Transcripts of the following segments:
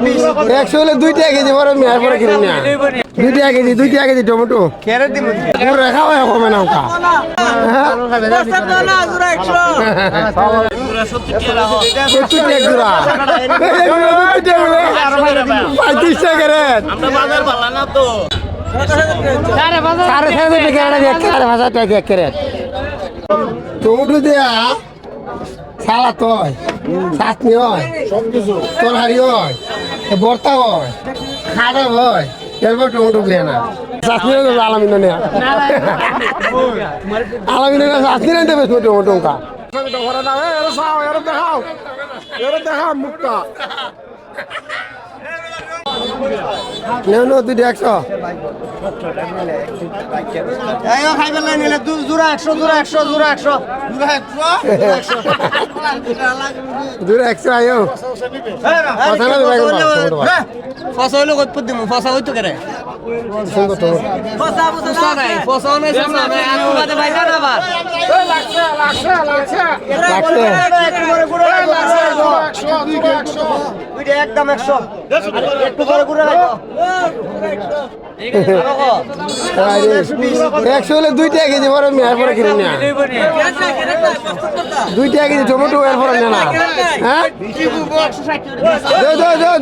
100 হলে 2 টাকা কেজি পরে মেয়ার পরে কিনে নিয়া 2 টাকা কেজি টমেটো রেখা হয় কমে না ওটা 70 টাকা জোড়া 35 টাকা রেট টমেটো দেয়া সালাদ হয় চাটনি হয় তরকারি হয় ভর্তা হয় খাড়া হয় এরপর টমেটো দিয়ে না চাটনি আলামিন আলামিন চাটনি রাখতে বেশ টমেটো দেখাও মুখটা নেও 2 100 খাইবেন না নিলে জোড়া 100 আয়ো ফসা হইলো কত দিমু ফসা হইতো কেরে সুন্দর তো ফসা নাই সামনে আমি বাদে ভাই না আবার লাগছে ওইটা একদম 100 একটু করে গুড়া লাগো 100 হলে 2 টাকা কেজি পরে মেয়ার পরে কিনে নিয়া 2 টাকা কেজি টমেটো এর পরে নেনা হ্যাঁ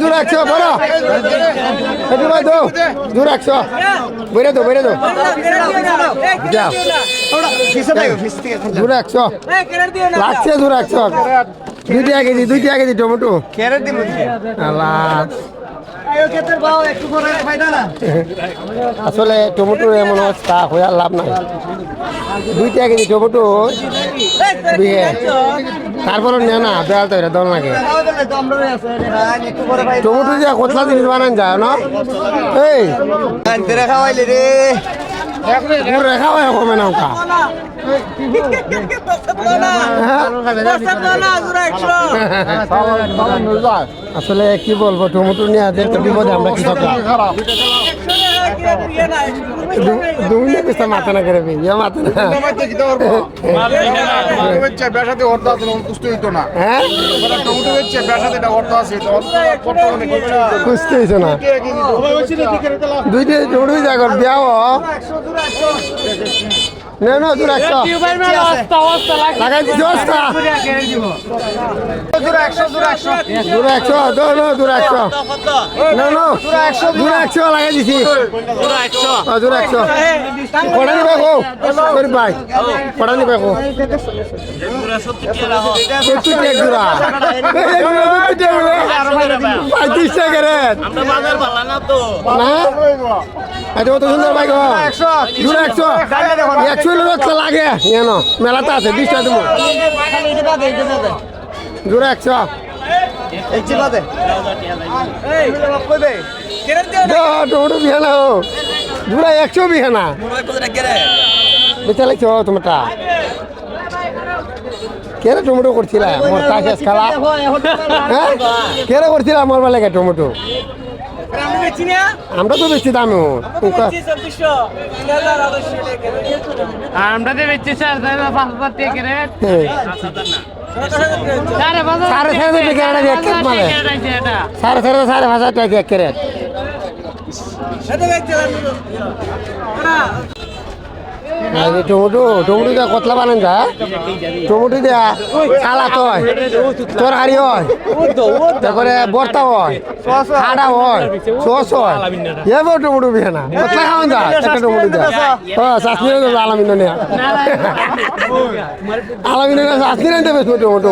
দূর 100 বড় একটু ভাই দূর 100 বেরে দো যাও দূর 100 লাগছে দূর 100 2 টাকা কেজি টমেটো কেরে দিমু আল্লাহ একটু করে ফায়দা না আসলে টমেটো এমন অবস্থা হয়ে আর লাভ নাই 2 টাকা কেজি টমেটো বিয়ে তারপরে নে না বেড়াল তো এটা দল লাগে টমেটো দিয়ে কতলা জিনিস বানান যায় না এই রেখা হইলে রে রেখা হয় কমে না ওটা আসলে কি বলবো টমেটো নিয়ে আজ একটা বিপদে আমরা কি মাথা না করে মাথা না হ্যাঁ বুঝতে হইতো না 2 টমেটো জায়গার বিয়াও না দূর 100 লাগাই দিছি অবস্থা দূর 100 দূর 100 লাগাই দিছি দূর 100 পড়া নিবে গো গরিব ভাই পড়া নিবে গো 70 টাকা জোড়া 35 টাকা রেট না এটা তো সুন্দর ভাই গো দূর 100 100 লাগে জানো মেলাতে আছে 20 টাকা দেবো দূর 100 টমেটো বিহানা দূরা 100 বিহানা বেচা লাগছে তোমারটা কেরে টমেটো করছিলা মোর কাছে খালা হ্যাঁ কেরে করছিলা মোর লাগে টমেটো আমরা তো বেশি দাম আমরা তো বেচছি স্যার 5,000 টাকা রেট সাড়ে 4,500 টাকা এক কেট মানে সাড়ে 4,500 টাকা এক কেট টমেটো দিয়ে কতলা বানান যা টমেটো দিয়া সালাদ হয় তরকারি হয় তারপরে ভর্তা হয় খাড়া হয় সস হয় এবার টমেটো বিয়ে না কতলা খাওয়ান যা একটা টমেটো দিয়া চাষনি আলামিন আলামিন চাষনি রাখতে বেশ টমেটো